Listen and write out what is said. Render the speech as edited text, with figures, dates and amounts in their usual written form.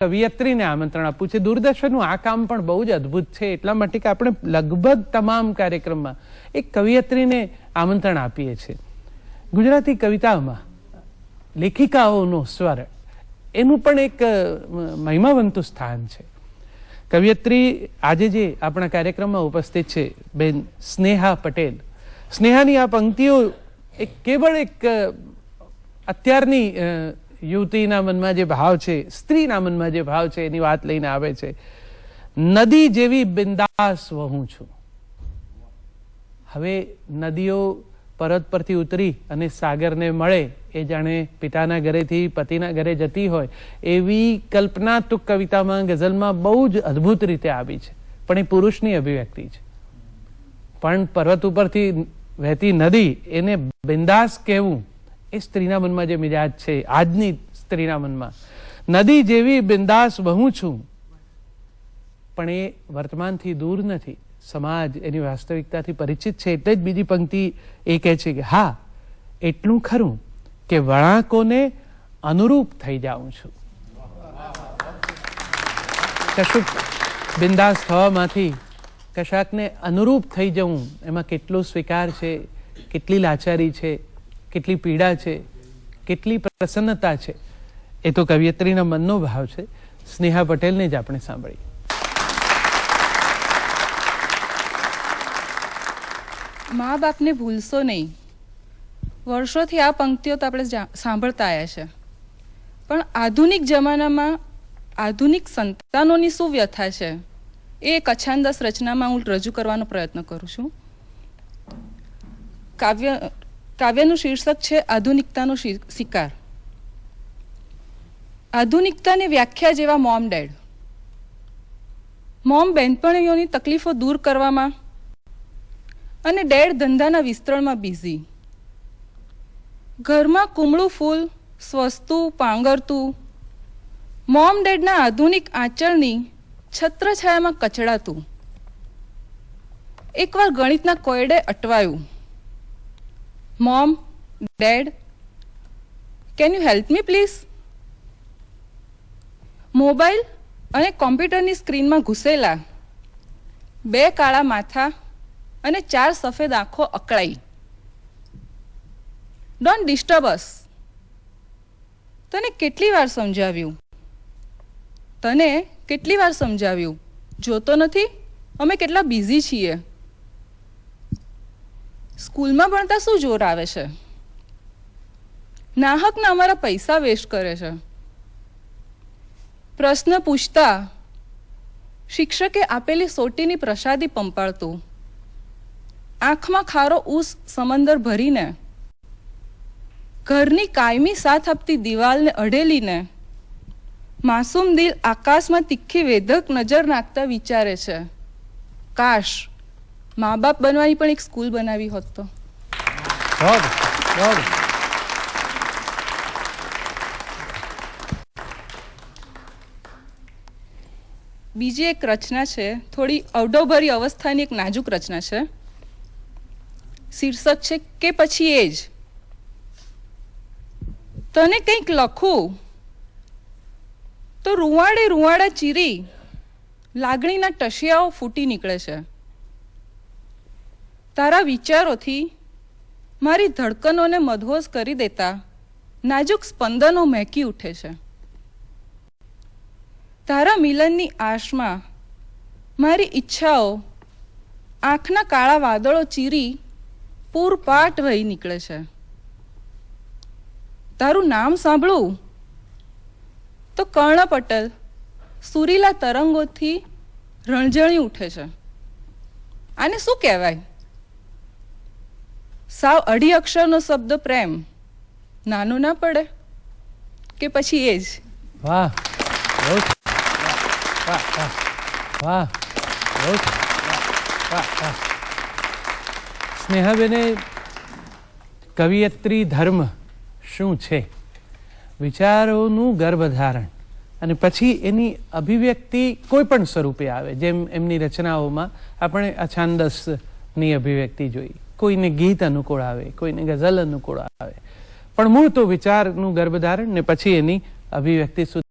કવિયત્રીને આમંત્રણ આપવું છે. દૂરદર્શનનું આ કામ પણ બહુ જ અદ્ભુત છે, એટલા માટે કે આપણે લગભગ તમામ કાર્યક્રમમાં એક કવિયત્રીને આમંત્રણ આપીએ છીએ. ગુજરાતી કવિતાઓમાં લેખિકાઓનો સ્વર એનું પણ એક મહિમાવંતું સ્થાન છે. કવિયત્રી આજે જે આપણા કાર્યક્રમમાં ઉપસ્થિત છે બેન સ્નેહા પટેલ. સ્નેહાની આ પંક્તિઓ કેવળ એક અત્યારની યુવતીના મનમાં જે ભાવ છે, સ્ત્રીના મનમાં જે ભાવ છે એની વાત લઈને આવે છે. નદી જેવી બિંદાસ વહું છું. હવે નદીઓ પરત પરથી ઉતરી અને સાગરને મળે એ જાણે પિતાના ઘરેથી પતિના ઘરે જતી હોય એવી કલ્પના તો કવિતામાં ગઝલમાં બહુ જ અદ્ભુત રીતે આવી છે, પણ એ પુરુષની અભિવ્યક્તિ છે. પણ પર્વત ઉપરથી વહેતી નદી એને બિંદાસ કહેવું એ સ્ત્રીના મનમાં જે મિજાજ છે, આજની સ્ત્રીના મનમાં નદી જેવી બિંદાસ વહું છું, પણ એ વર્તમાનથી દૂર નથી. સમાજ એની વાસ્તવિકતાથી પરિચિત છે. એટલે જ બીજી પંક્તિ એ કહે છે કે હા, એટલું ખરું કે વળાંકોને અનુરૂપ થઈ જાઉં છું. કશુંક બિંદાસ થવામાંથી કશાકને અનુરૂપ થઈ જવું, એમાં કેટલો સ્વીકાર છે, કેટલી લાચારી છે, કેટલી પીડા છે, કેટલી પ્રસન્નતા છે, એ તો કવિયત્રીના મનનો ભાવ છે. સ્નેહા પટેલને જ આપણે સાંભળીએ. મા બાપને ભૂલશો નહીં. વર્ષોથી આ પંક્તિઓ તો આપણે સાંભળતા આવ્યા છે, પણ આધુનિક જમાનામાં આધુનિક સંતાનોની શું વ્યથા છે એ એક અછાંદસ રચનામાં હું રજૂ કરવાનો પ્રયત્ન કરું છું. કાવ્યનું શીર્ષક છે આધુનિકતાનો શિકાર. આધુનિકતાની વ્યાખ્યા જેવા મોમ ડેડ. મોમ બહેનપણીઓની તકલીફો દૂર કરવામાં અને ડેડ ધંધાના વિસ્તરણમાં બિઝી. ઘરમાં કુમળું ફૂલ સ્વસ્તું પાંગરતું, મોમ ડેડના આધુનિક આંચળની છત્રછાયામાં કચડાતું. એકવાર ગણિતના કોયડે અટવાયું. Mom, dad, can you help me please? Mobile અને કોમ્પ્યુટરની સ્ક્રીનમાં ઘૂસેલા બે કાળા માથા અને 4 સફેદ આંખો અકળાઈ. ડોન્ટ ડિસ્ટર્બ અસ. તને કેટલી વાર સમજાવ્યું? તને કેટલી વાર સમજાવ્યું? જોતો નથી અમે કેટલા બિઝી છીએ? સ્કૂલમાં ભણતા શું જોર આવે છે? નાહકના અમારા પૈસા વેસ્ટ કરે છે. પ્રશ્ન પૂછતા શિક્ષકે આપેલી સોટીની પ્રસાદી પંપાળતું. આંખમાં ખારો ઊસ સમંદર ભરીને ઘરની કાયમી સાથ આપતી દિવાલને અઢેલીને માસૂમ દિલ આકાશમાં તીખી વેધક નજર નાખતા વિચારે છે, કાશ મા બાપ બનવાની પણ એક સ્કૂલ બનાવી હોત તો. બીજી એક રચના છે, થોડી અવઢવભરી અવસ્થાની એક નાજુક રચના છે. શીર્ષક છે કે પછી એ જ. તને કંઈક લખું તો રૂવાડે રૂવાડા ચીરી લાગણીના ટશિયાઓ ફૂટી નીકળે છે. તારા વિચારોથી મારી ધડકનોને મદહોશ કરી દેતા નાજુક સ્પંદનો મહેકી ઉઠે છે. તારા મિલનની આશમાં મારી ઈચ્છાઓ આંખના કાળા વાદળો ચીરી પૂરપાટ વહી નીકળે છે. તારું નામ સાંભળું તો કર્ણપટલ સુરીલા તરંગોથી રણઝણી ઉઠે છે. આને શું કહેવાય? સાવ અઢી અક્ષરનો શબ્દ પ્રેમ નાનો ના પડે કે પછી એ જ? વાહ, વાહ, વાહ, વાહ. સ્નેહાબેને કવિયત્રી ધર્મ શું છે, વિચારોનું ગર્ભધારણ અને પછી એની અભિવ્યક્તિ કોઈ પણ સ્વરૂપે આવે. જેમ એમની રચનાઓમાં આપણે અછાંદસની અભિવ્યક્તિ જોઈ, કોઈને ગીત અનુકૂળ આવે, કોઈને ગઝલ અનુકૂળ આવે, પણ મૂળ તો વિચારનું ગર્ભધારણ ને પછી એની અભિવ્યક્તિ સુધી